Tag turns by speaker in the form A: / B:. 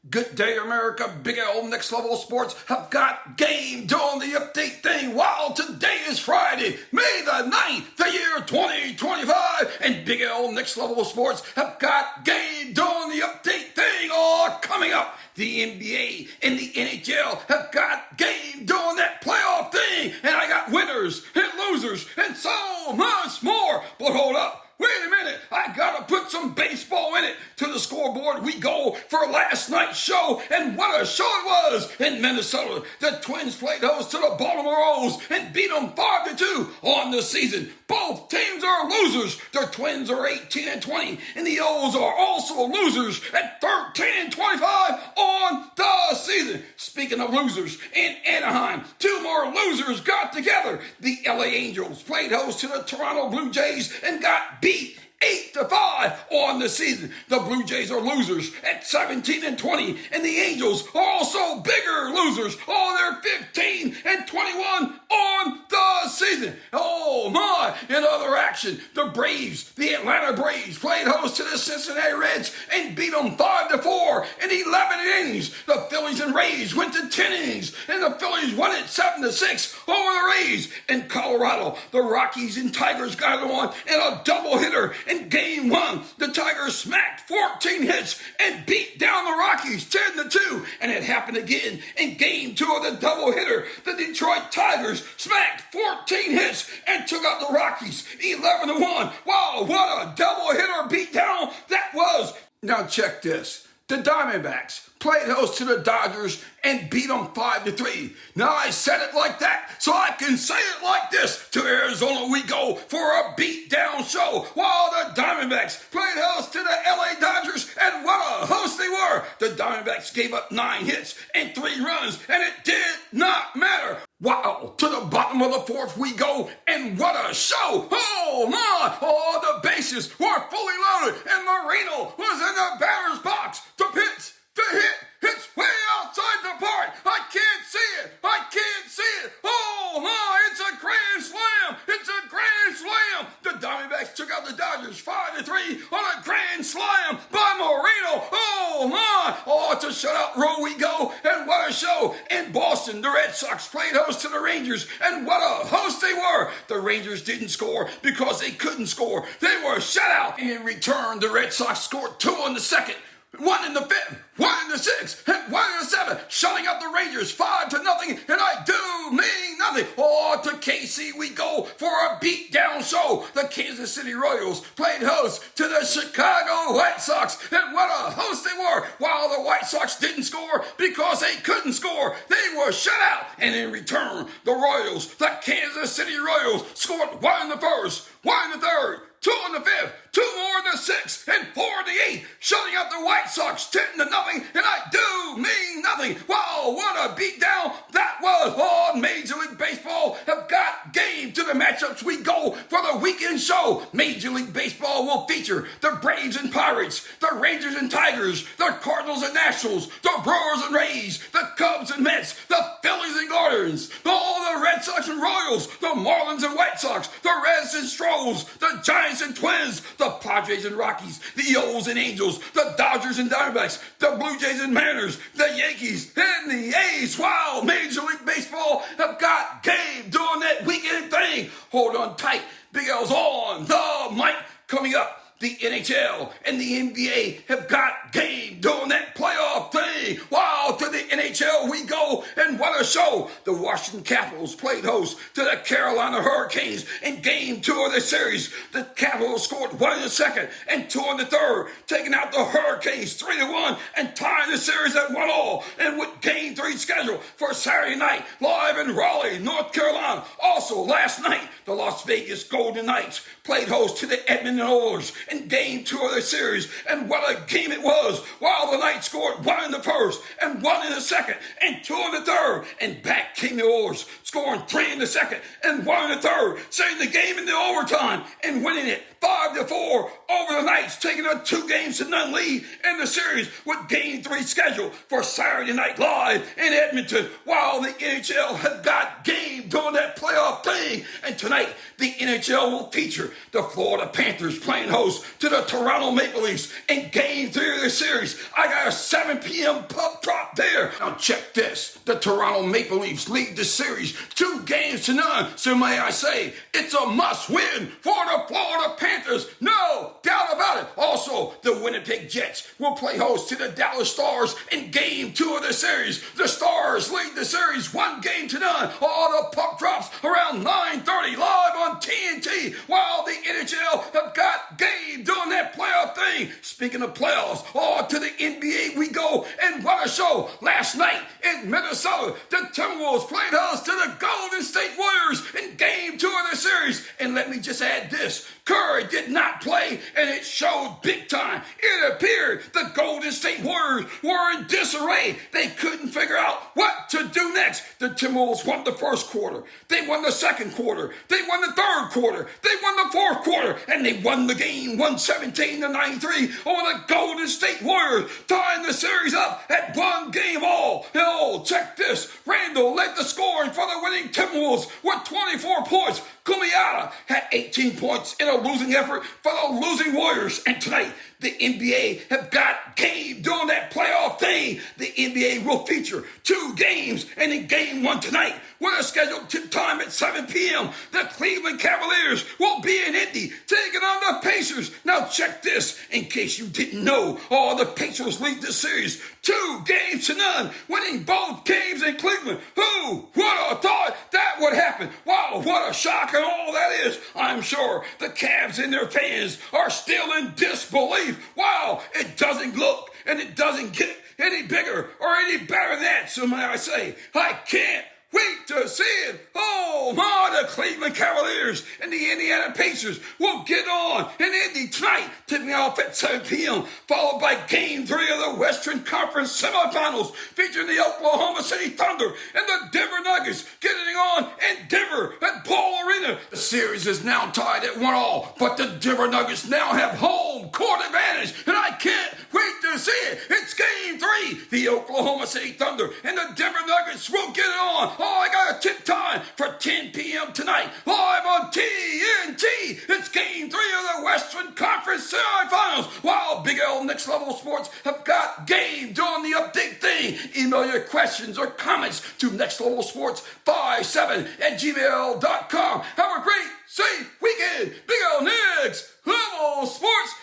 A: Good day, America. Big L Next Level Sports have got game doing the update thing. While today is Friday, May the 9th, the year 2025, and Big L Next Level Sports have got game doing the update thing all coming up. The NBA and the NHL have got game doing that playoff thing, and I got winners and losers and so much more. But hold up. Wait a minute, I gotta put some baseball in it. To the scoreboard we go for last night's show, and what a show it was in Minnesota. The Twins played host to the Baltimore Orioles and beat them 5-2 on the season. Both teams are losers. The Twins are 18-20, and the O's are also losers at 13-25 on the season. Speaking of losers, in Anaheim, two more losers got together. The LA Angels played host to the Toronto Blue Jays and got beat 8-5 on the season. The Blue Jays are losers at 17-20, and the Angels are also bigger losers. Oh, they're 15-21 on the season. Oh my! In other action, the Atlanta Braves played host to the Cincinnati Reds and beat them 5-4 in 11 innings. The Phillies and Rays went to 10 innings, and the Phillies won it 7-6 over the Rays. In Colorado, the Rockies and Tigers got it on in a doubleheader. In game one, the Tigers smacked 14 hits and beat down the Rockies 10-2. And it happened again in game two of the doubleheader. The Detroit Tigers smacked 14 hits and took out the Rockies 11-1. Wow, what a doubleheader beatdown that was. Now check this. The Diamondbacks played host to the Dodgers and beat them 5-3. Now I said it like that, so I can say it like this. To Arizona we go for a beatdown show, while the Diamondbacks played host to the LA Dodgers, and what a host they were. The Diamondbacks gave up 9 hits and 3 runs, and it did not matter. Wow, to the bottom of the fourth we go, and what a show! Oh my! All the bases were fully loaded, and Marino was in the batter's box to pitch, to hit. It's way outside the park. I can't see it. I can't see it. Oh my! It's a grand slam. It's a grand slam. The Diamondbacks took out the Dodgers 5-3 on a grand slam by Marino. Oh my! Oh, it's a shutout row we go, and what a show! In Boston, the Red Sox played host to the Rangers, and what a host they were! The Rangers didn't score because they couldn't score. They were shut out. In return, the Red Sox scored 2 in the second. 1 in the 5th, 1 in the 6th, and 1 in the 7th, shutting out the Rangers 5-0, and I do mean nothing. Oh, to KC we go for a beatdown show. The Kansas City Royals played host to the Chicago White Sox, and what a host they were. While the White Sox didn't score because they couldn't score, they were shut out. And in return, the Royals, the Kansas City Royals, scored 1 in the 1st, 1 in the 3rd, 2 in the 5th, 2 more in the 6th, and 4 in the 8th, shutting out the White Sox 10-0, and I do mean nothing. Wow, what a beatdown that was. Oh, Major League Baseball have got game to the matchups we go for the weekend show. Major League Baseball will feature the Braves and Pirates, the Rangers and Tigers, the Cardinals and Nationals, the Brewers and Rays, the Cubs and Mets, the Phillies and Guardians, all the Red Sox and Royals, the Marlins and White Sox, the Reds and Stros, the Giants and Twins, the Padres and Rockies, the O's and Angels, the Dodgers and Diamondbacks, the Blue Jays and Mariners, the Yankees and the A's. Wow, Major League Baseball have got game doing that weekend thing. Hold on tight. Big L's on the mic. Coming up, the NHL and the NBA have got game doing that playoff thing. Wow, to the NHL we go, and what a show. The Washington Capitals played host to the Carolina Hurricanes in game 2 of the series. The Capitals scored 1 in the 2nd and 2 in the 3rd, taking out the Hurricanes 3-1 and tying the series at 1-1. And with game 3 scheduled for Saturday night live in Raleigh, North Carolina. Also last night, the Las Vegas Golden Knights played host to the Edmonton Oilers in game 2 of the series, and what a game it was. While the Knights scored 1 in the 1st and 1 in the 2nd and 2 in the 3rd, and back came the Oilers, scoring 3 in the 2nd and 1 in the 3rd, setting the game into overtime and winning it 5-4 over the Knights, taking a 2-0 lead in the series with game 3 scheduled for Saturday Night Live in Edmonton. While the NHL has got game game doing that playoff thing. And tonight, the NHL will feature the Florida Panthers playing host to the Toronto Maple Leafs in Game 3 of the series. I got a 7 p.m. puck drop there. Now check this. The Toronto Maple Leafs lead the series 2-0. So may I say, it's a must-win for the Florida Panthers. No doubt about it. Also, the Winnipeg Jets will play host to the Dallas Stars in Game 2 of the series. The Stars lead the series 1-0. All the puck drops around 9:30 live on TNT, while the NHL have got game doing that playoff thing. Speaking of playoffs, to the NBA we go, and what a show. Last night in Minnesota, the Timberwolves played host to the Golden State Warriors in Game 2 of the series. And let me just add this. Curry did not play, and it showed big time. It appeared the Golden State Warriors were in disarray. They couldn't figure out what to do next. The Timberwolves won the first quarter. They won the second quarter. They won the third quarter. They won the fourth quarter, and they won the game 117-93 over the Golden State Warriors, tying the series up at 1 game all. And check this. Randall led the scoring for the winning Timberwolves with 24 points. Kumiata had 18 points in a losing effort for the losing Warriors. And tonight, the NBA have got game doing that playoff thing. The NBA will feature 2 games, and in Game 1 tonight, with a scheduled tip time at 7 p.m., the Cleveland Cavaliers will be in Indy taking on the Pacers. Now check this, in case you didn't know, the Pacers lead the series 2-0, winning both games in Cleveland. Who would have thought that would happen? Wow, what a shock and all that is. I'm sure the Cavs and their fans are still in disbelief. Wow, it doesn't look and it doesn't get any bigger or any better than that. So may I say, I can't wait to see it. The Cleveland Cavaliers and the Indiana Pacers will get on in Indy tonight, tipping off at 7 p.m., followed by Game 3 of the Western Conference semifinals, featuring the Oklahoma City Thunder and the Denver Nuggets getting on in Denver at Ball Arena. The series is now tied at 1-1, but the Denver Nuggets now have home court advantage, and I can't wait to see it. It's Game 3. The Oklahoma City Thunder and the Denver Nuggets will get it on. I got a tip time for 10 p.m. tonight, live on TNT. It's Game 3 of the Western Conference semifinals, while Big L Next Level Sports have got game doing the update thing. Email your questions or comments to nextlevelsports57@gmail.com. Have a great, safe weekend. Big L Next Level Sports